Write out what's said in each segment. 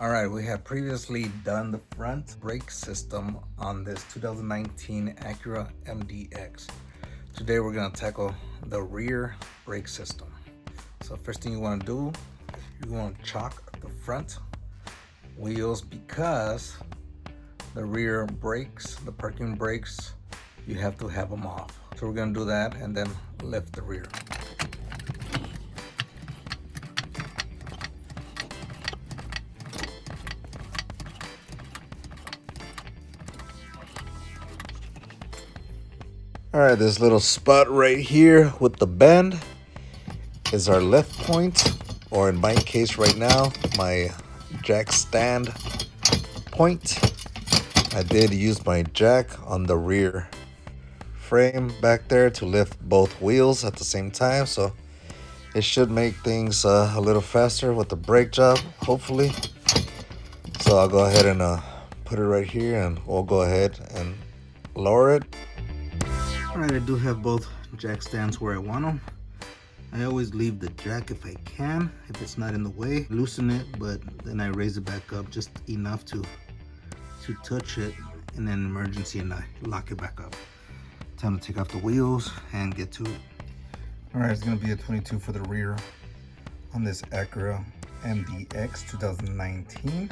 All right, we have previously done the front brake system on this 2019 Acura MDX. Today we're gonna tackle the rear brake system. So first thing you wanna do, you wanna chock the front wheels because the rear brakes, the parking brakes, you have to have them off. So we're gonna do that and then lift the rear. All right, this little spot right here with the bend is our lift point, or in my case right now, my jack stand point. I did use my jack on the rear frame back there to lift both wheels at the same time, so it should make things a little faster with the brake job, hopefully. So I'll go ahead and put it right here, and we'll go ahead and lower it. Alright, I do have both jack stands where I want them. I always leave the jack if I can, if it's not in the way. Loosen it, but then I raise it back up just enough to touch it, and then emergency, and I lock it back up. Time to take off the wheels and get to it. Alright, it's going to be a 22 for the rear on this Acura MDX 2019.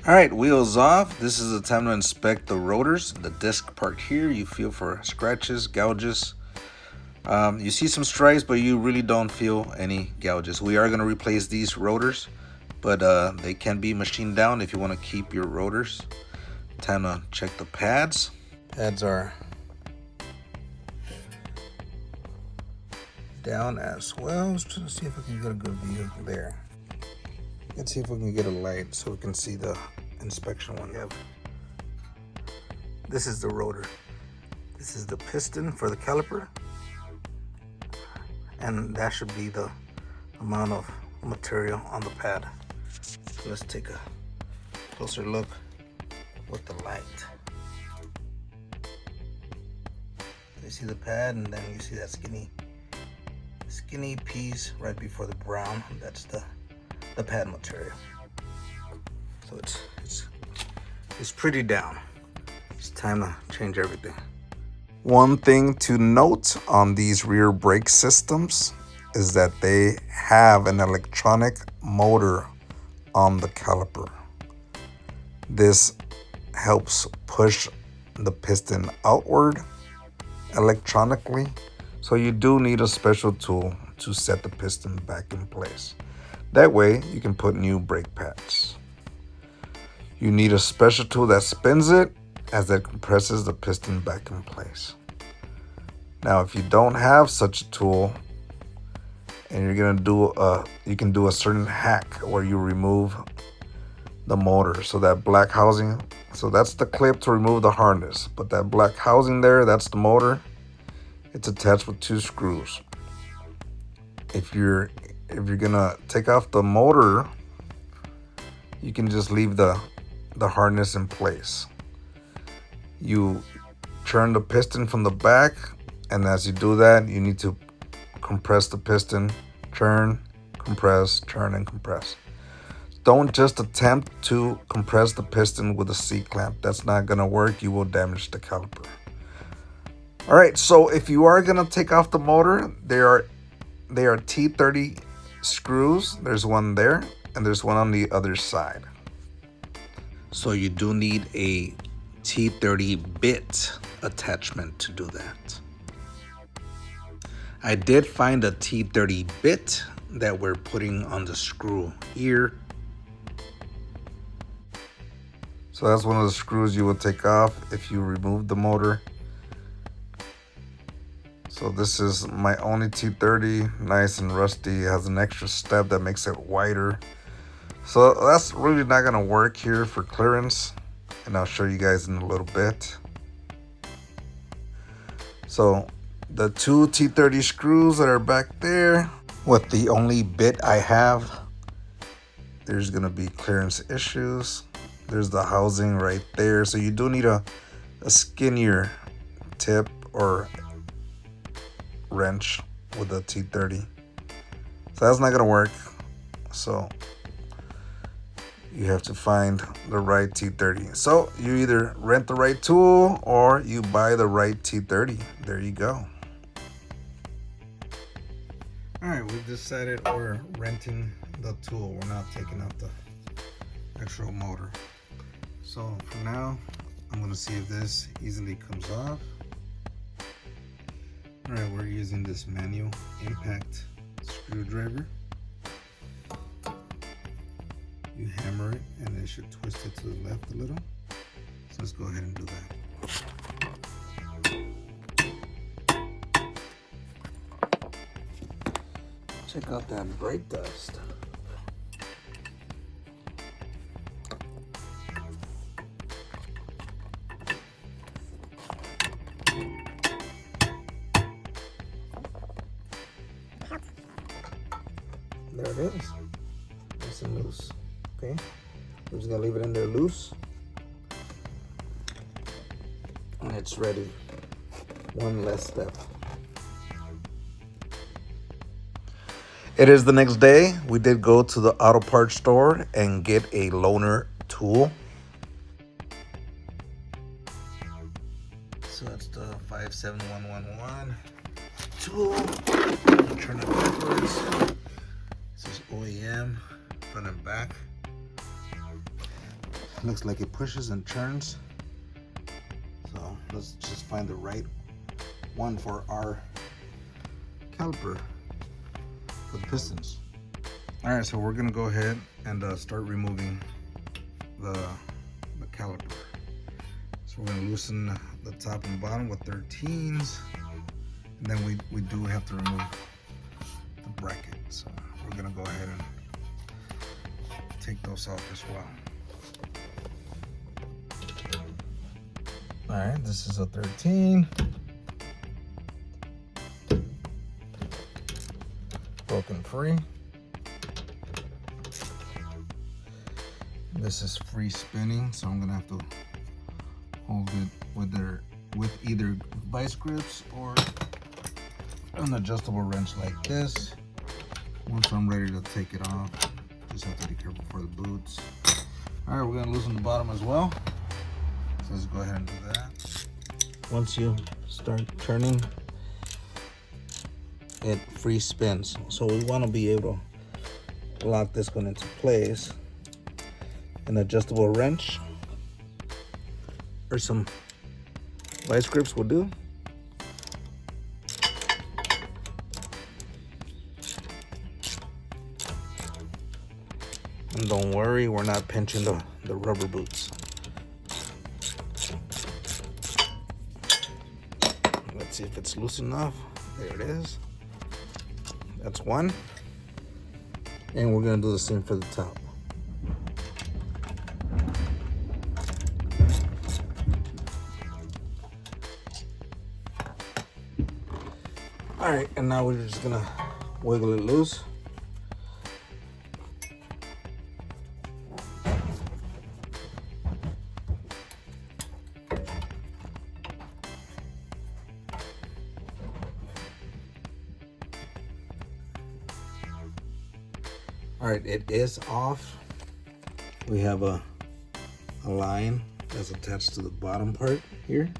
All right, wheels off. This is the time to inspect the rotors. The disc part here, you feel for scratches, gouges. You see some stripes, but you really don't feel any gouges. We are going to replace these rotors, but they can be machined down if you want to keep your rotors. Time to check the pads. Pads are down as well. Let's try to see if I can get a good view there. Let's see if we can get a light so we can see the inspection one. Yep. This is the rotor. This is the piston for the caliper. And that should be the amount of material on the pad. So let's take a closer look with the light. You see the pad, and then you see that skinny piece right before the brown. That's the pad material. So it's pretty down. It's time to change everything. One thing to note on these rear brake systems is that they have an electronic motor on the caliper. This helps push the piston outward electronically. So you do need a special tool to set the piston back in place. That way you can put new brake pads. You need a special tool that spins it as it compresses the piston back in place. Now, if you don't have such a tool and you're gonna do you can do a certain hack where you remove the motor. So that black housing, so that's the clip to remove the harness, but that black housing there, that's the motor. It's attached with 2 screws. If you're gonna take off the motor, you can just leave the harness in place. You turn the piston from the back, and as you do that, you need to compress the piston, turn, compress, turn, and compress. Don't just attempt to compress the piston with a C-clamp. That's not gonna work. You will damage the caliper. All right, so if you are gonna take off the motor, they are T30 screws. There's one there, and there's one on the other side. So you do need a T30 bit attachment to do that. I did find a T30 bit that we're putting on the screw here. So that's one of the screws you will take off if you remove the motor. So this is my only T30, nice and rusty. It has an extra step that makes it wider. So that's really not gonna work here for clearance, and I'll show you guys in a little bit. So the 2 T30 screws that are back there with the only bit I have there's gonna be clearance issues. There's the housing right there. So you do need a skinnier tip or wrench with a T30. So that's not gonna work. So you have to find the right T30. So you either rent the right tool or you buy the right T30. There you go. All right, we've decided we're renting the tool. We're not taking out the actual motor. So for now, I'm gonna see if this easily comes off. All right, we're using this manual impact screwdriver. You hammer it and it should twist it to the left a little. So let's go ahead and do that. Check out that brake dust. There it is. Nice and loose. Okay. We're just gonna leave it in there loose. And it's ready. One less step. It is the next day. We did go to the auto parts store and get a loaner tool. So that's the 57111 tool. Turn it backwards. This is OEM, front and back. Looks like it pushes and turns. So let's just find the right one for our caliper for the pistons. All right, so we're gonna go ahead and start removing the caliper. So we're gonna loosen the top and bottom with 13s, and then we do have to remove the bracket. So we're gonna go ahead and take those off as well. All right, this is a 13. Broken free. This is free spinning, so I'm gonna have to hold it with either vice grips or an adjustable wrench like this. Once I'm ready to take it off, just have to be careful for the boots. All right, we're gonna loosen the bottom as well. So let's go ahead and do that. Once you start turning, it free spins. So we want to be able to lock this one into place. An adjustable wrench or some vice grips will do. And don't worry, we're not pinching the rubber boots. Let's see if it's loose enough. There it is. That's one. And we're gonna do the same for the top. All right, and now we're just gonna wiggle it loose. All right, it is off. We have a line that's attached to the bottom part here.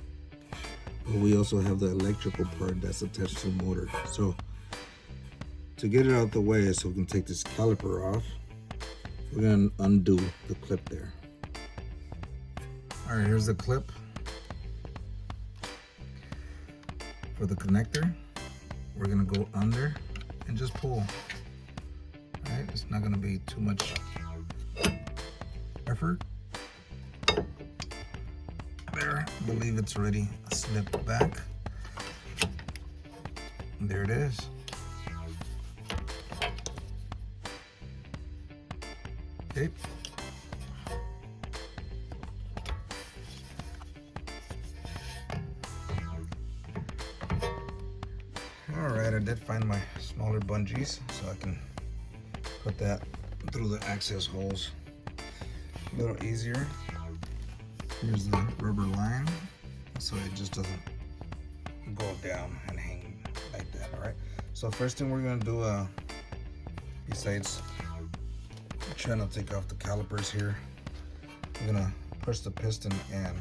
And we also have the electrical part that's attached to the motor. So to get it out the way so we can take this caliper off, we're gonna undo the clip there. All right, here's the clip for the connector. We're gonna go under and just pull. All right, it's not gonna be too much effort. There, I believe it's already slipped back. And there it is. Okay. All right, I did find my smaller bungees, so I can put that through the access holes a little easier. Here's the rubber line, so it just doesn't go down and hang like that. All right, so first thing we're gonna do, besides trying to take off the calipers here, we're gonna push the piston in.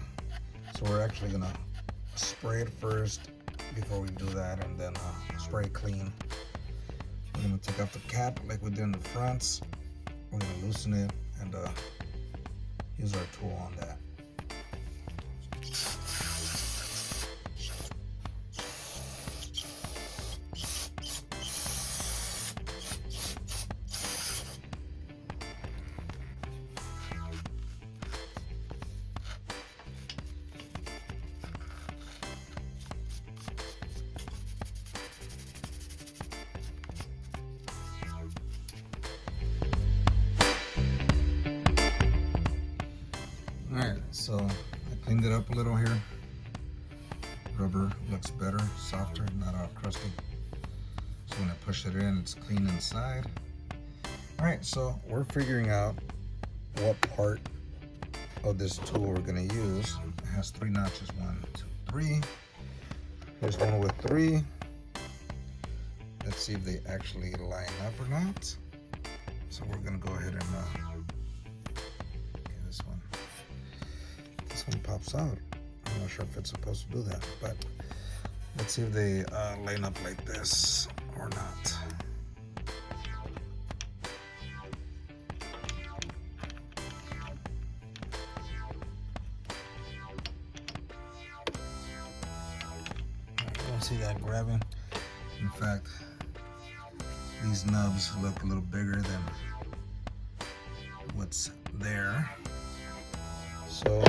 So we're actually gonna spray it first before we do that, and then spray it clean. We're gonna take off the cap like we did in the fronts. We're gonna loosen it and use our tool on that. Alright, so I cleaned it up a little here. Rubber looks better, softer, not all crusty. So when I push it in, it's clean inside. Alright, so we're figuring out what part of this tool we're going to use. It has 3 notches, 1, 2, 3. There's one with 3. Let's see if they actually line up or not. So we're going to go ahead and this one pops out. I'm not sure if it's supposed to do that, but let's see if they line up like this or not. I don't see that grabbing. In fact, these nubs look a little bigger than what's there. So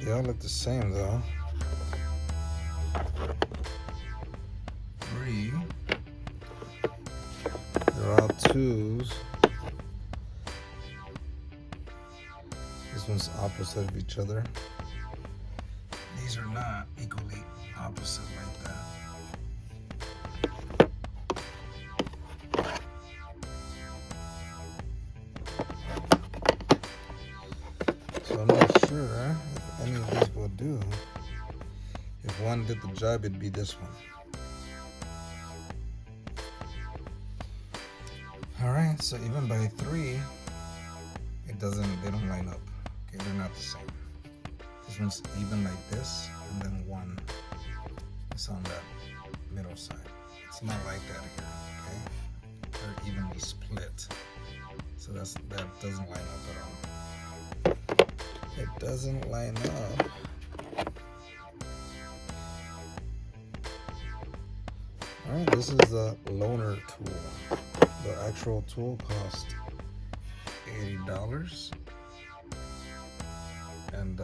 they all look the same though. 3. They're all 2s. This one's opposite of each other. These are not equally opposite like that. So I'm not sure if any of these will do. If one did the job, it'd be this one. Alright, so even by 3, they don't line up. Okay, they're not the same. This one's even like this, and then one is on that middle side. It's not like that here, okay? They're evenly split. So that doesn't line up at all. It doesn't line up. Alright, this is the loaner tool. The actual tool cost $80. And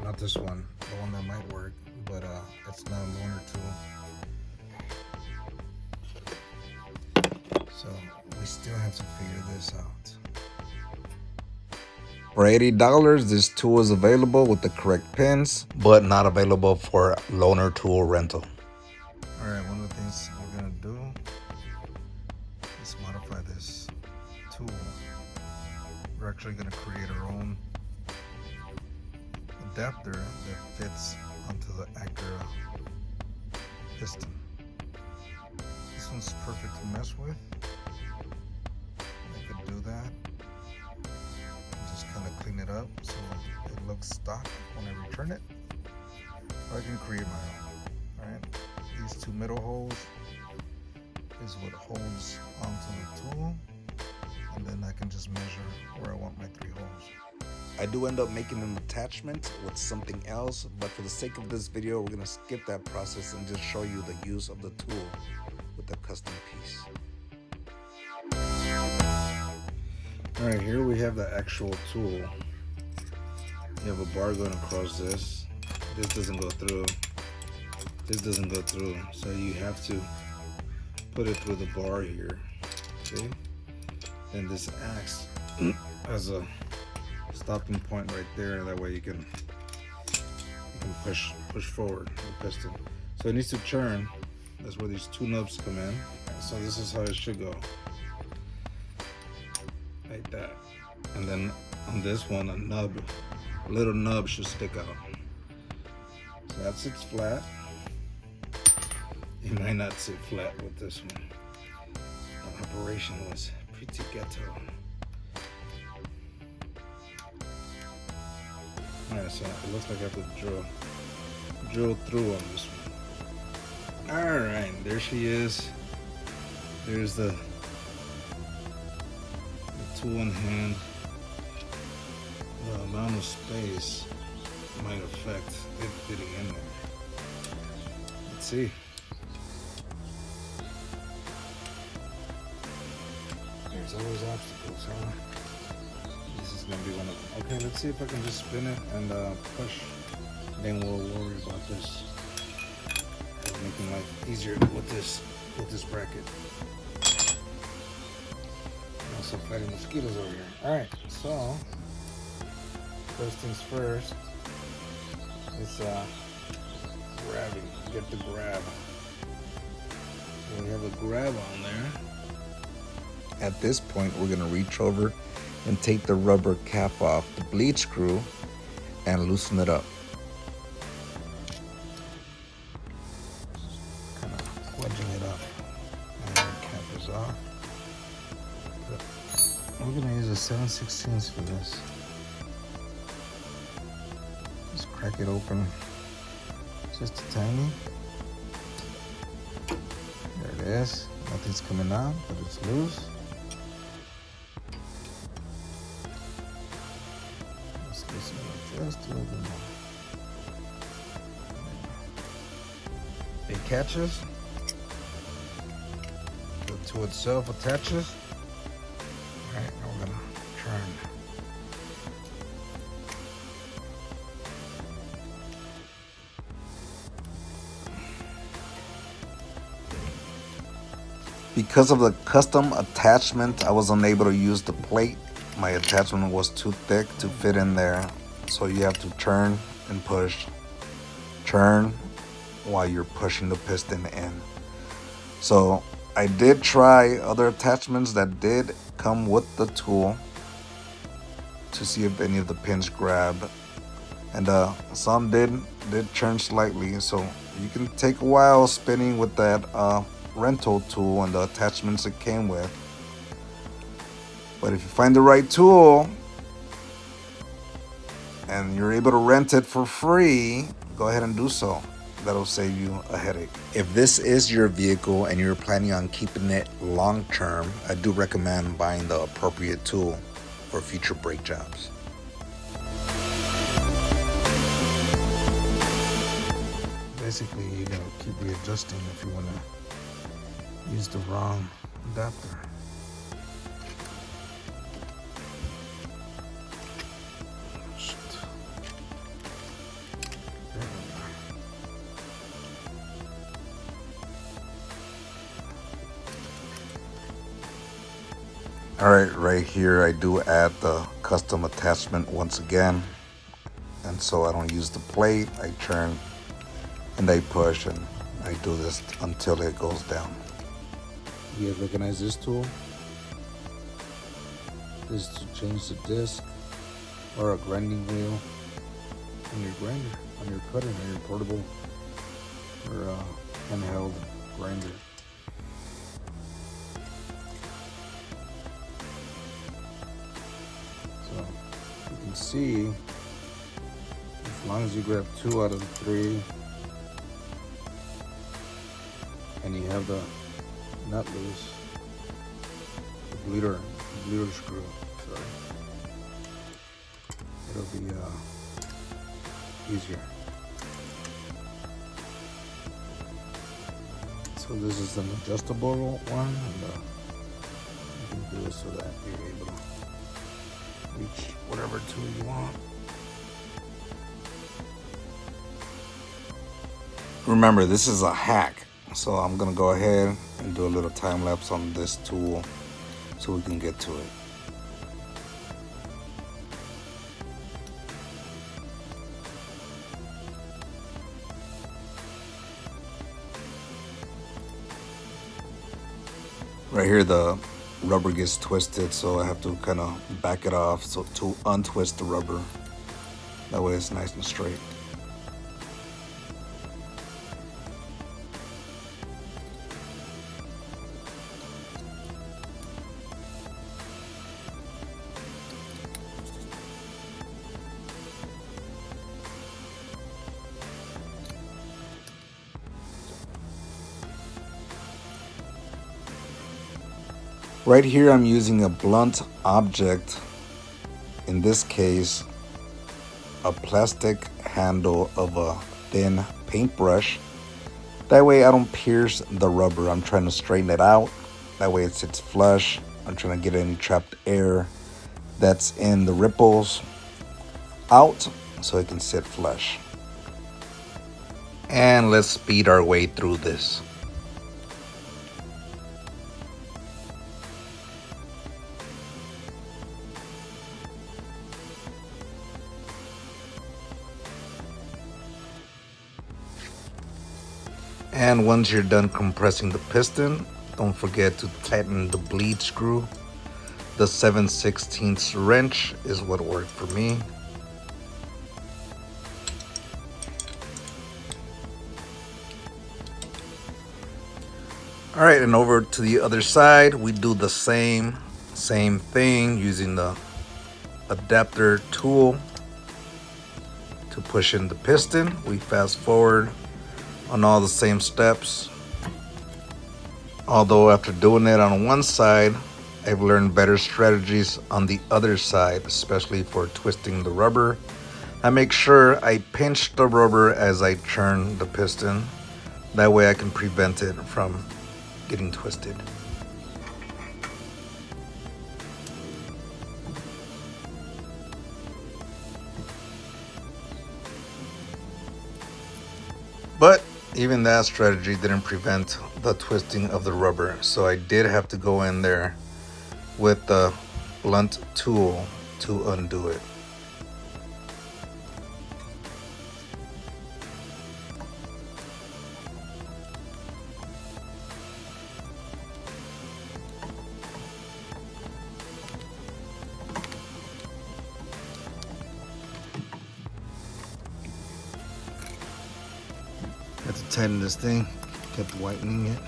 not this one, the one that might work, but it's not a loaner tool. So we still have to figure this out. For $80, this tool is available with the correct pins, but not available for loaner tool rental. All right, one of the things we're gonna do is modify this tool. We're actually gonna create our own adapter that fits onto the Acura piston. This one's perfect to mess with. I could do that. Just kind of clean it up so it looks stock when I return it. Or I can create my own. Alright. These 2 middle holes is what holds onto the tool. And then I can just measure where I want my 3 holes. I do end up making an attachment with something else, but for the sake of this video, we're going to skip that process and just show you the use of the tool with the custom piece. Alright, here we have the actual tool. You have a bar going across this. This doesn't go through. This doesn't go through. So you have to put it through the bar here. Okay? And this acts as a stopping point right there. That way you can push forward the piston. So it needs to turn. That's where these 2 nubs come in. So this is how it should go. like that. And then on this one, a little nub should stick out. So that sits flat. It might not sit flat with this one. The operation was pretty ghetto. Alright, so it looks like I have to drill through on this one. Alright, there she is. There's the tool in hand. The amount of space might affect it fitting in there. Let's see. There's always obstacles, huh? This is gonna be one of them. Okay, let's see if I can just spin it and push. Then we'll worry about this. Making life easier with this bracket. Also fighting mosquitoes over here. Alright, so first things first is grabbing. Get the grab. So we have a grab on there. At this point, we're gonna reach over and take the rubber cap off the bleed screw and loosen it up. Kind of wedging it up. And the cap is off. But we're gonna use a 7/16 for this. Just crack it open just a tiny. There it is. Nothing's coming out, but it's loose. Let's loosen it up just a little bit more. It catches. The tool itself attaches. Alright, now we're gonna turn. Because of the custom attachment, I was unable to use the plate. My attachment was too thick to fit in there. So you have to turn and push. Turn while you're pushing the piston in. So I did try other attachments that did come with the tool to see if any of the pins grab. And some did turn slightly. So you can take a while spinning with that rental tool and the attachments it came with. But if you find the right tool and you're able to rent it for free, go ahead and do so. That'll save you a headache. If this is your vehicle and you're planning on keeping it long term, I do recommend buying the appropriate tool for future brake jobs. Basically, you gotta keep readjusting if you wanna use the wrong adapter. Alright, right here I do add the custom attachment once again. And so I don't use the plate, I turn and I push and I do this until it goes down. You guys recognize this tool? This is to change the disc or a grinding wheel on your grinder, on your cutter, on your portable or handheld grinder. So you can see, as long as you grab 2 out of the 3 and you have the nut loose, the bleeder screw, sorry, it'll be easier. So this is an adjustable one, and you can do it so that you're able to reach whatever tool you want. Remember, this is a hack, so I'm gonna go ahead and do a little time lapse on this tool so we can get to it. Right here, the rubber gets twisted, so I have to kind of back it off so to untwist the rubber. That way it's nice and straight. Right here I'm using a blunt object, in this case a plastic handle of a thin paintbrush. That way I don't pierce the rubber. I'm trying to straighten it out. That way it sits flush. I'm trying to get any trapped air that's in the ripples out so it can sit flush. And let's speed our way through this. And once you're done compressing the piston, don't forget to tighten the bleed screw. The 7/16 wrench is what worked for me. All right, and over to the other side, we do the same thing using the adapter tool to push in the piston. We fast forward on all the same steps. Although after doing it on one side, I've learned better strategies on the other side, especially for twisting the rubber. I make sure I pinch the rubber as I turn the piston. That way I can prevent it from getting twisted. But even that strategy didn't prevent the twisting of the rubber, so I did have to go in there with the blunt tool to undo it. Had to tighten this thing, kept whitening it.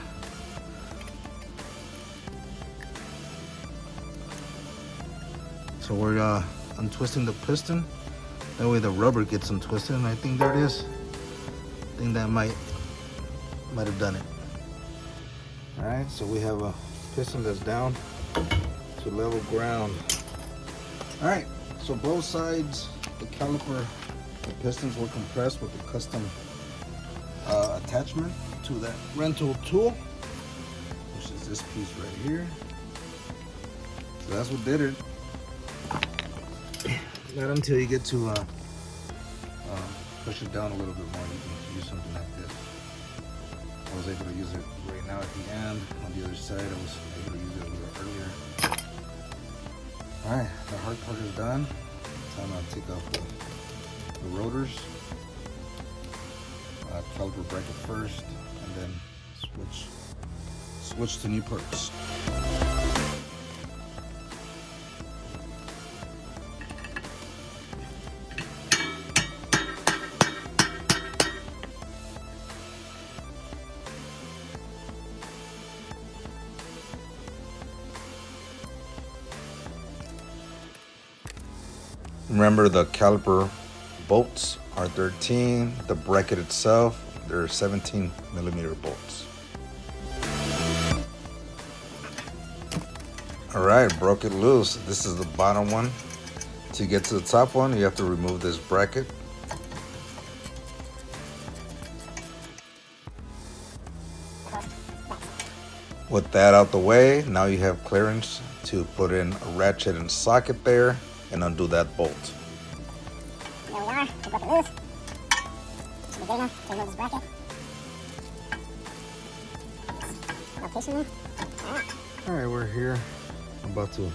So we're untwisting the piston. That way the rubber gets untwisted, and I think there it is. I think that might have done it. All right, so we have a piston that's down to level ground. All right, so both sides, the caliper, the pistons were compressed with the custom attachment to that rental tool, which is this piece right here. So that's what did it. Not until you get to push it down a little bit more, you can use something like this. I was able to use it right now at the end. On the other side, I was able to use it a little earlier. All right, the hard part is done. Time to take off the rotors. Caliper bracket first, and then switch to new parts. Remember, the caliper bolts are 13. The bracket itself, they're 17mm bolts. All right, broke it loose. This is the bottom one. To get to the top one, you have to remove this bracket. With that out the way, now you have clearance to put in a ratchet and socket there and undo that bolt. There we are, we broke it loose. Should be good enough to remove this bracket. Location there. All right, we're here. I'm about to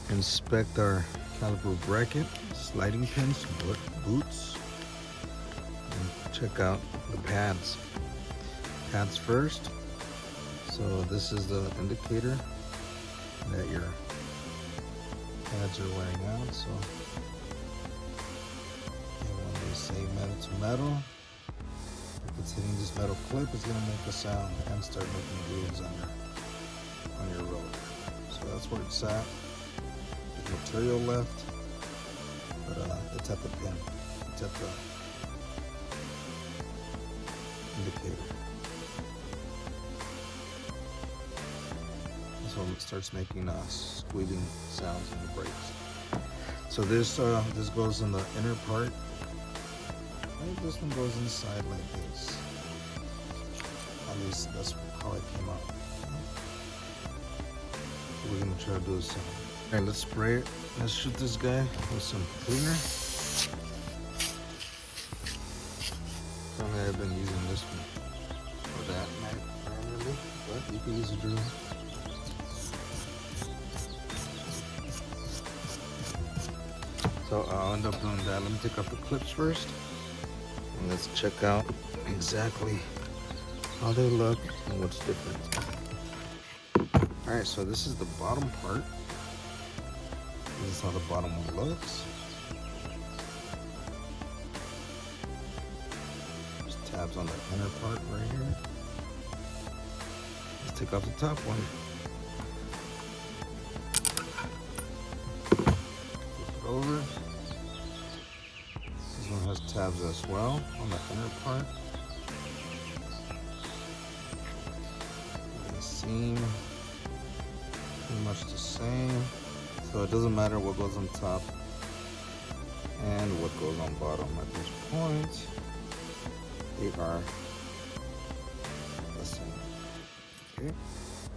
inspect our caliper bracket, sliding pins, boots, and check out the pads. Pads first. So this is the indicator that your pads are wearing out. So when they say metal to metal, if it's hitting this metal clip, it's gonna make a sound and start making grooves on your rotor. So that's where it's at. There's material left, but it's at the pin. It's at the indicator. So it starts making squealing sounds in the brakes. So this goes in the inner part. And this one goes inside like this. At least that's how it came out. So we're gonna try to do the same. Alright, let's spray it. Let's shoot this guy with some cleaner. I've been using this one for that manually, but you can use a drill. So I'll end up doing that. Let me take off the clips first, and let's check out exactly how they look and what's different. All right, so this is the bottom part. This is how the bottom one looks. Tabs on the inner part right here. Let's take off the top one. Flip it over. This one has tabs as well on the inner part. They seem pretty much the same. So it doesn't matter what goes on top and what goes on bottom at this point. They are the same. Okay,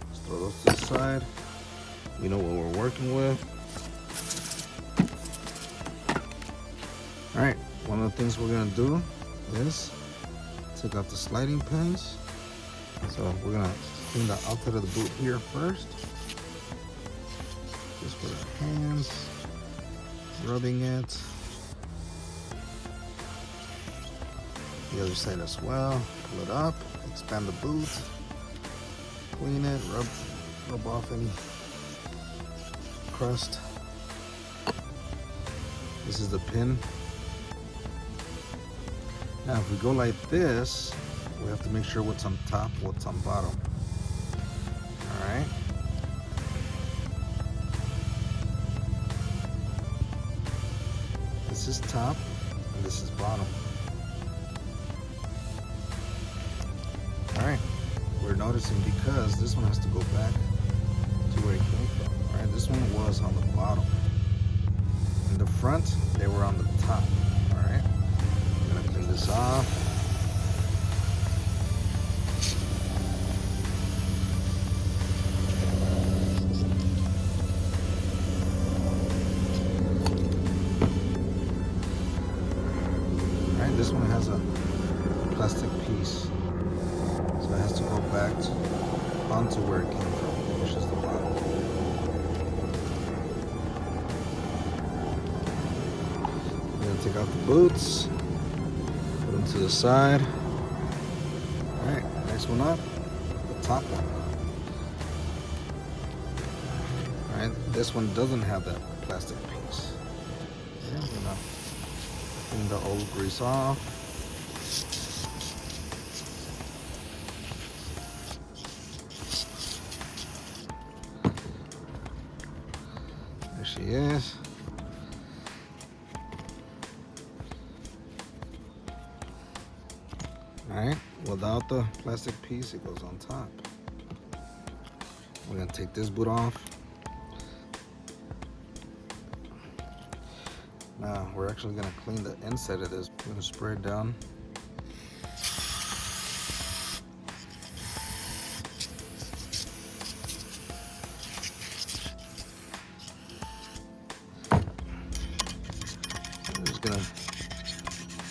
let's throw those to the side. We know what we're working with. All right, one of the things we're gonna do is take off the sliding pins. So we're gonna clean the outside of the boot here first. Just with our hands, rubbing it. The other side as well. Pull it up, expand the boot, clean it, rub off any crust. This is the pin. Now if we go like this, we have to make sure what's on top, what's on bottom. All right. This is top and this is bottom. Alright, we're noticing because this one has to go back to where it came from. Alright, this one was on the bottom. In the front, they were on the top. Alright, I'm gonna clean this off. Alright, this one has a plastic piece. So it has to go back onto where it came from, which is the bottom. We're gonna take out the boots, put them to the side. All right, next one up, the top one. All right, this one doesn't have that plastic piece. Okay, I'm gonna clean the old grease off. She is. Alright, without the plastic piece, it goes on top. We're gonna take this boot off. Now, we're actually gonna clean the inside of this. We're gonna spray it down.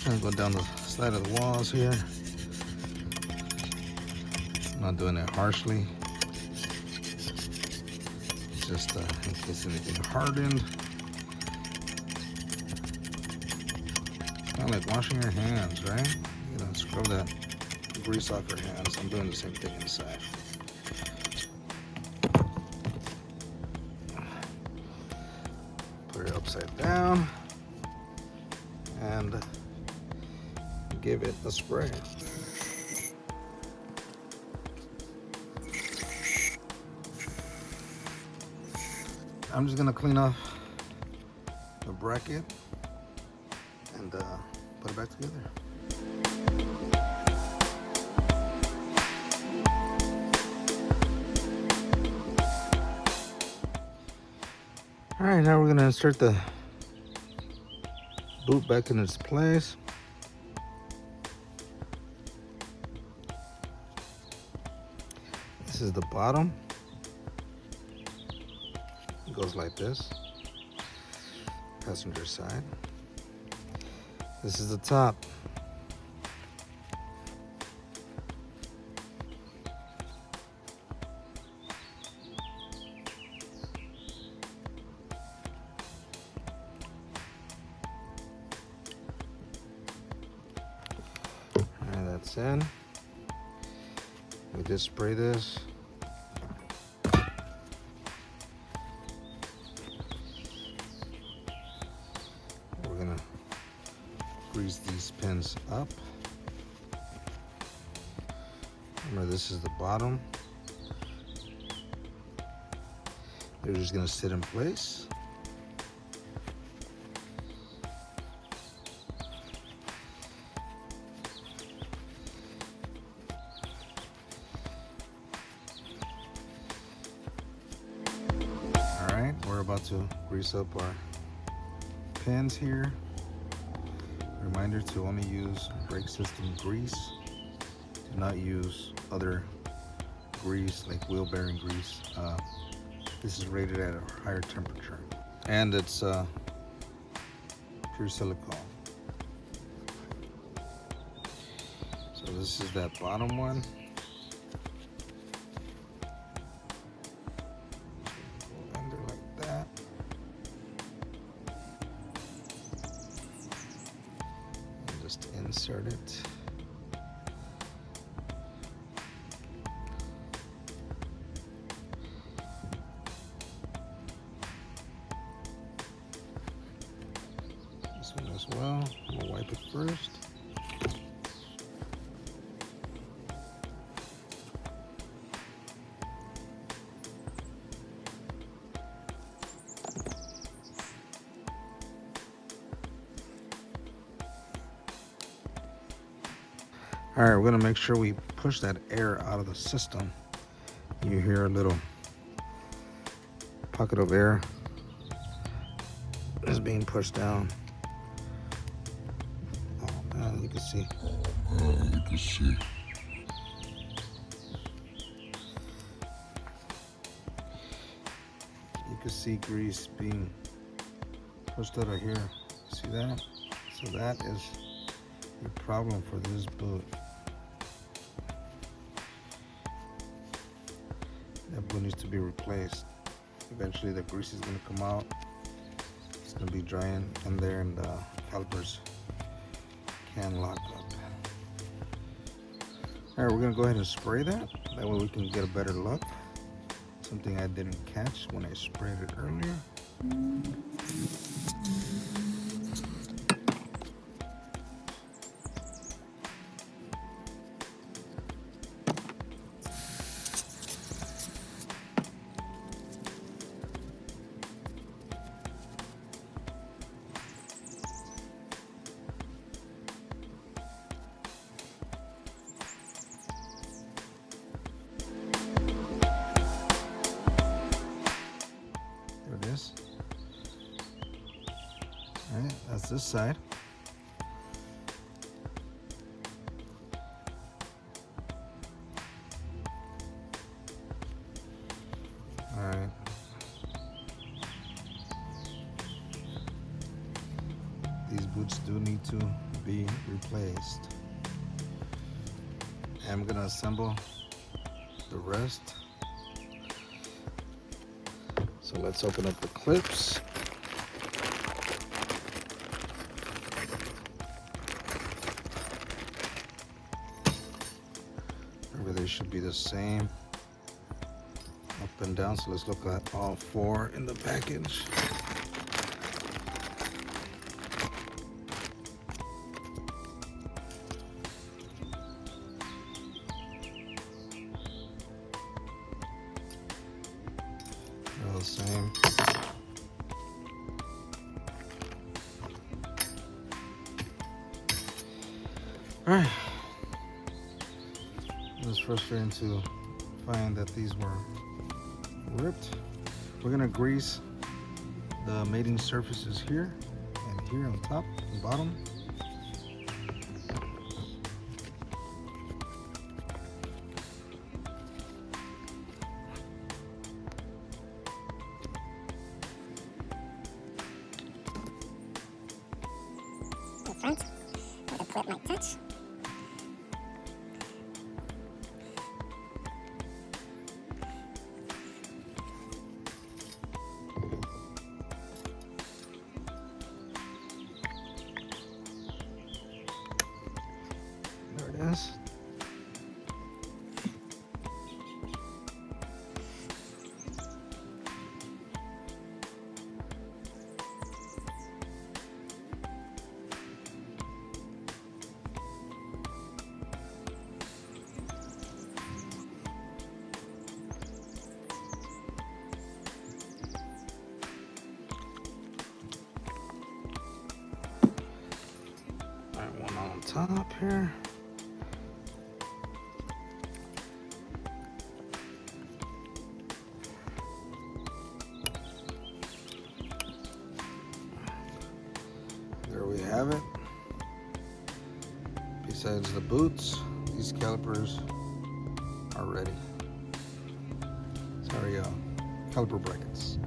Gonna go down the side of the walls here. I'm not doing it harshly, just in case anything hardened. Kind of like washing your hands, right? You know, scrub that grease off your hands. I'm doing the same thing inside. Put it upside down and give it a spray. I'm just gonna clean off the bracket and put it back together. All right, now we're gonna insert the boot back in its place. This is the bottom. It goes like this. Passenger side. This is the top. And that's in. We just spray this. We're gonna grease these pins up. Remember, this is the bottom. They're just gonna sit in place. All right, we're about to grease up our pins here. Reminder to only use brake system grease. Do not use other grease like wheel bearing grease. This is rated at a higher temperature, and it's pure silicone. So this is that bottom one. Go under like that. And just insert it. This one as well. I'm gonna wipe it first. All right, we're gonna make sure we push that air out of the system. You hear a little pocket of air is being pushed down. Oh man, you can see. You can see grease being pushed out of here. See that? So that is the problem for this boot. That boot needs to be replaced. Eventually the grease is going to come out. It's going to be drying in there, and the calipers can lock up. All right, we're going to go ahead and spray that. That way we can get a better look. Something I didn't catch when I sprayed it earlier. All right, that's this side. All right. These boots do need to be replaced. I'm gonna assemble the rest. So let's open up the clips. Remember, they should be the same up and down. So let's look at all four in the package. All right. It was frustrating to find that these were ripped. We're gonna grease the mating surfaces here and here on top and bottom. The front, where the clip might touch. There it is. All right, one on top here. There we have it. Besides the boots, these calipers are ready. Sorry, caliper brackets.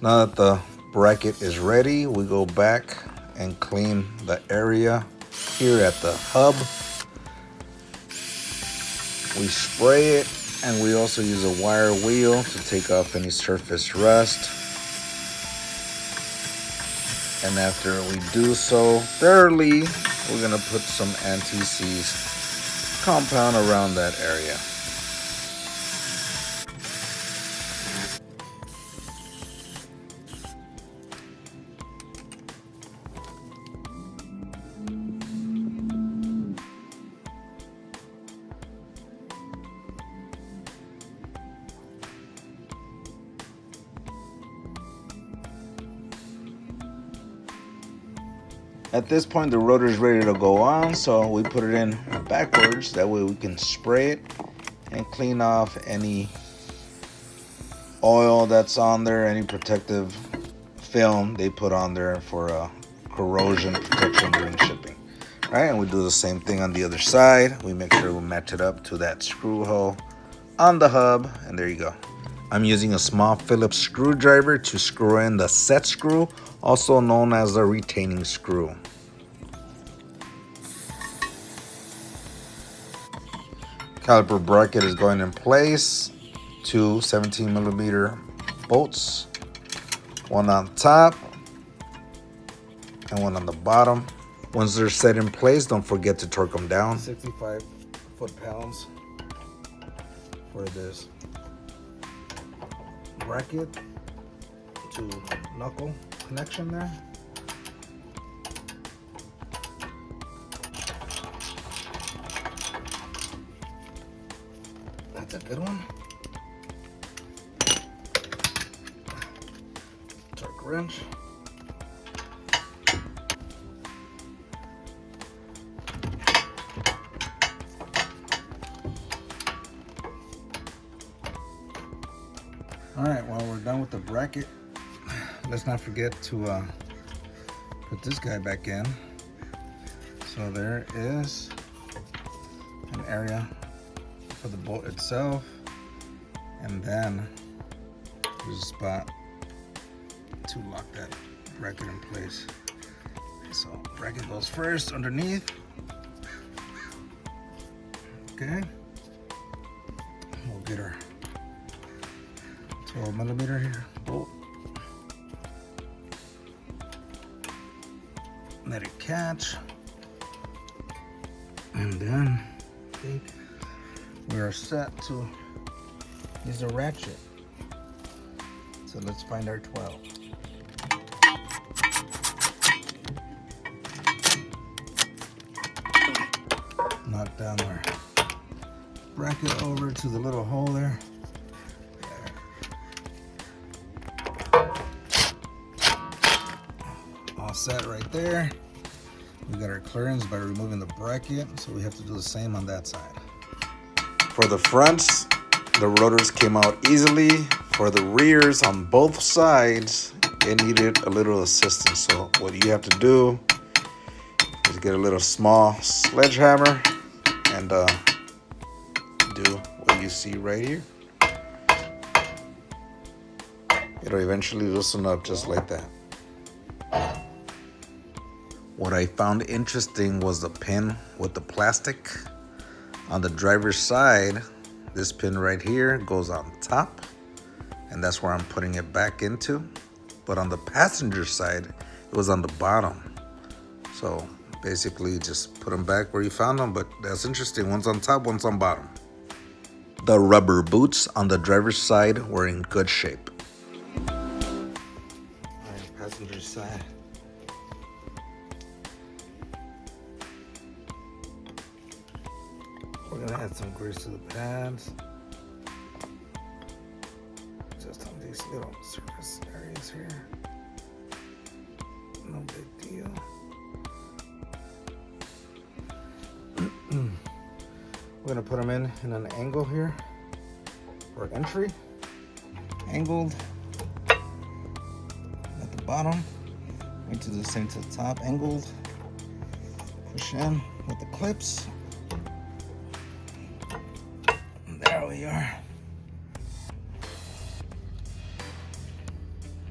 Now that the bracket is ready, we go back and clean the area here at the hub. We spray it, and we also use a wire wheel to take off any surface rust. And after we do so thoroughly, we're gonna put some anti-seize compound around that area. At this point, the rotor is ready to go on, so we put it in backwards. That way we can spray it and clean off any oil that's on there, any protective film they put on there for corrosion protection during shipping. All right, and we do the same thing on the other side. We make sure we match it up to that screw hole on the hub, and there you go. I'm using a small Phillips screwdriver to screw in the set screw, also known as the retaining screw. Caliper bracket is going in place. 2 17mm bolts, one on top and one on the bottom. Once they're set in place, don't forget to torque them down. 65 foot-pounds for this bracket to knuckle connection there. That's a good one. Torque wrench. All right, while we're done with the bracket, let's not forget to put this guy back in. So there is an area for the bolt itself, and then there's a spot to lock that bracket in place. So bracket goes first underneath. Okay, we'll get our 12mm here bolt. Let it catch, and then I think we are set to use a ratchet. So let's find our 12. Knock down our bracket over to the little hole there. set right there. We got our clearance by removing the bracket, so we have to do the same on that side. For the fronts, the rotors came out easily. For the rears on both sides, it needed a little assistance. So what you have to do is get a little small sledgehammer and do what you see right here. It'll eventually loosen up just like that. What I found interesting was the pin with the plastic. On the driver's side, this pin right here goes on top, and that's where I'm putting it back into. But on the passenger side, it was on the bottom. So basically just put them back where you found them, but that's interesting. One's on top, one's on bottom. The rubber boots on the driver's side were in good shape. All right, passenger side. We're gonna add some grease to the pads. Just on these little surface areas here. No big deal. We're gonna put them in an angle here for entry. Angled at the bottom. We do the same to the top. Angled. Push in with the clips. There we are.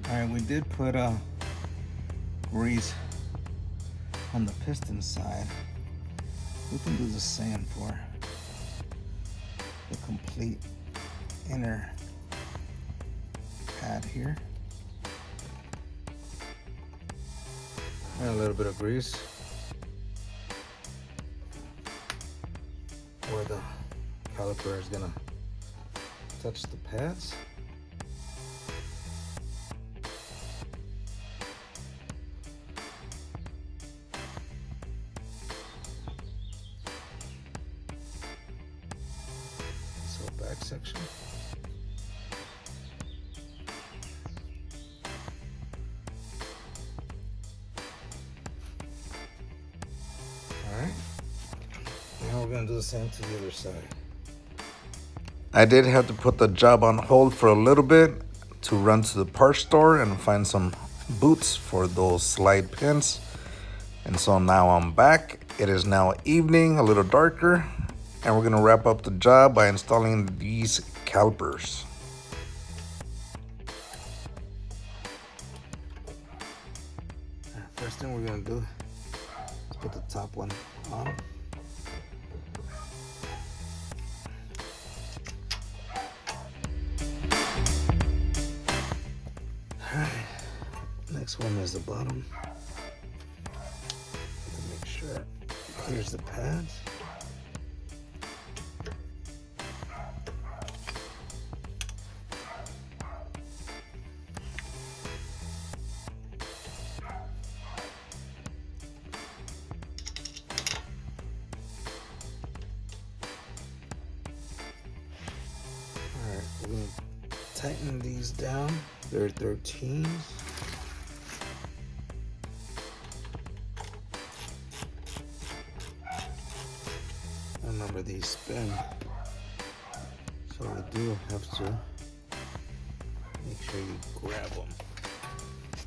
All right, we did put grease on the piston side. We can do the same for the complete inner pad here. And a little bit of grease where the caliper is gonna touch the pads. So back section. All right. Now we're gonna do the same to the other side. I did have to put the job on hold for a little bit to run to the parts store and find some boots for those slide pins. And so now I'm back. It is now evening, a little darker, and we're gonna wrap up the job by installing these calipers. First thing we're gonna do is put the top one on. Next one is the bottom. To make sure it clears the pads. Alright, we're going to tighten these down. They're 13s. Remember, these spin, so we do have to make sure you grab them.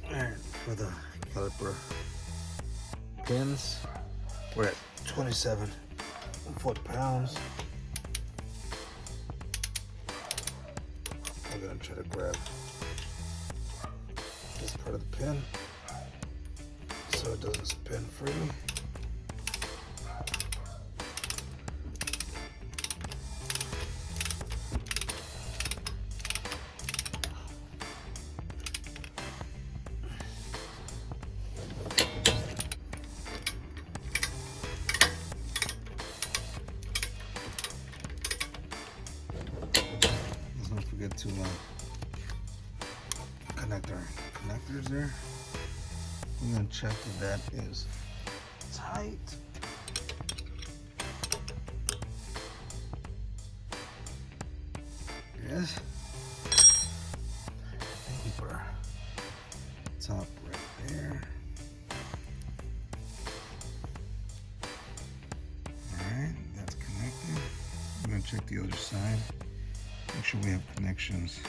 Alright, for the caliper pins, we're at 27 foot-pounds. We're going to try to grab this part of the pin so it doesn't spin freely. Don't forget to connect our connectors there. We're going to check if that is tight. Yes. I think we put our top right there. the other side. Make sure we have connections.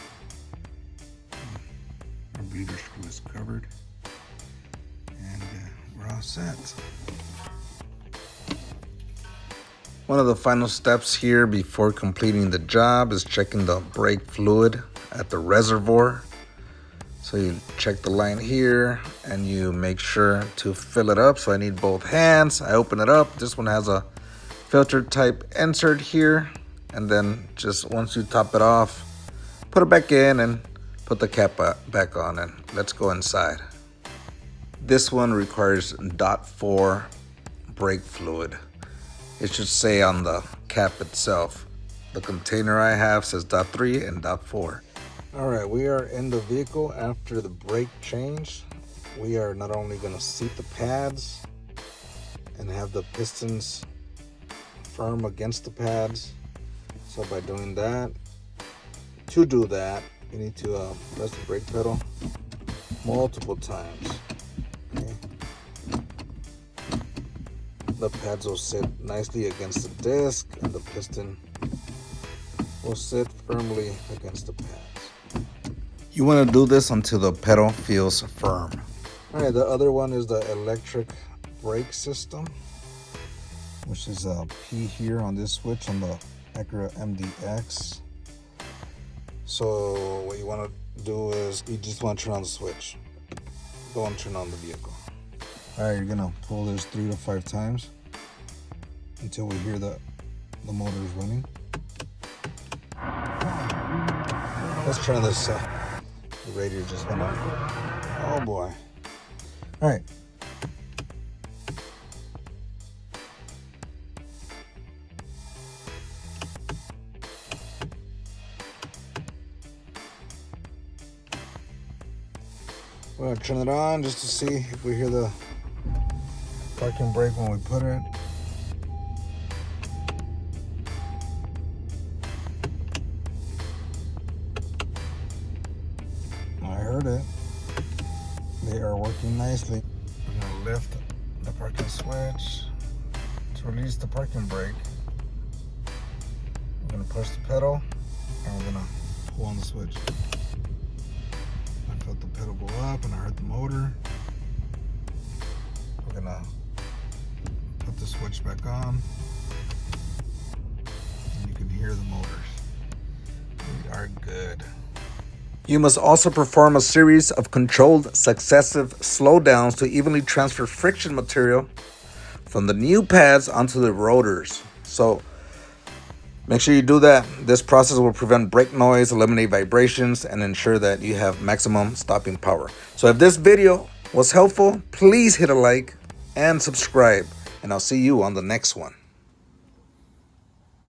Our bleeder screw is covered, and we're all set. One of the final steps here before completing the job is checking the brake fluid at the reservoir. So you check the line here and you make sure to fill it up. So I need both hands. I open it up. This one has a filter type insert here. And then just once you top it off, put it back in and put the cap back on, and let's go inside. This one requires .4 brake fluid. It should say on the cap itself. The container I have says .3 and .4. All right, we are in the vehicle after the brake change. We are not only going to seat the pads and have the pistons firm against the pads. So by doing that, to do that, you need to press the brake pedal multiple times. Okay. The pads will sit nicely against the disc, and the piston will sit firmly against the pads. You want to do this until the pedal feels firm. All right, the other one is the electric brake system, which is a P here on this switch on the Acura MDX. So what you want to do is you just want to turn on the switch. Go and turn on the vehicle. All right, you're gonna pull this 3 to 5 times until we hear the motor is running. Let's turn this the radio just went off. Oh boy. All right. We're gonna turn it on just to see if we hear the parking brake when we put it. I heard it. They are working nicely. We're gonna lift the parking switch to release the parking brake. We're gonna push the pedal and we're gonna pull on the switch. I felt the pedal go up and I heard the motor. We're gonna put the switch back on and you can hear the motors. We are good. You must also perform a series of controlled successive slowdowns to evenly transfer friction material from the new pads onto the rotors. So make sure you do that. This process will prevent brake noise, eliminate vibrations, and ensure that you have maximum stopping power. So if this video was helpful, please hit a like and subscribe, and I'll see you on the next one.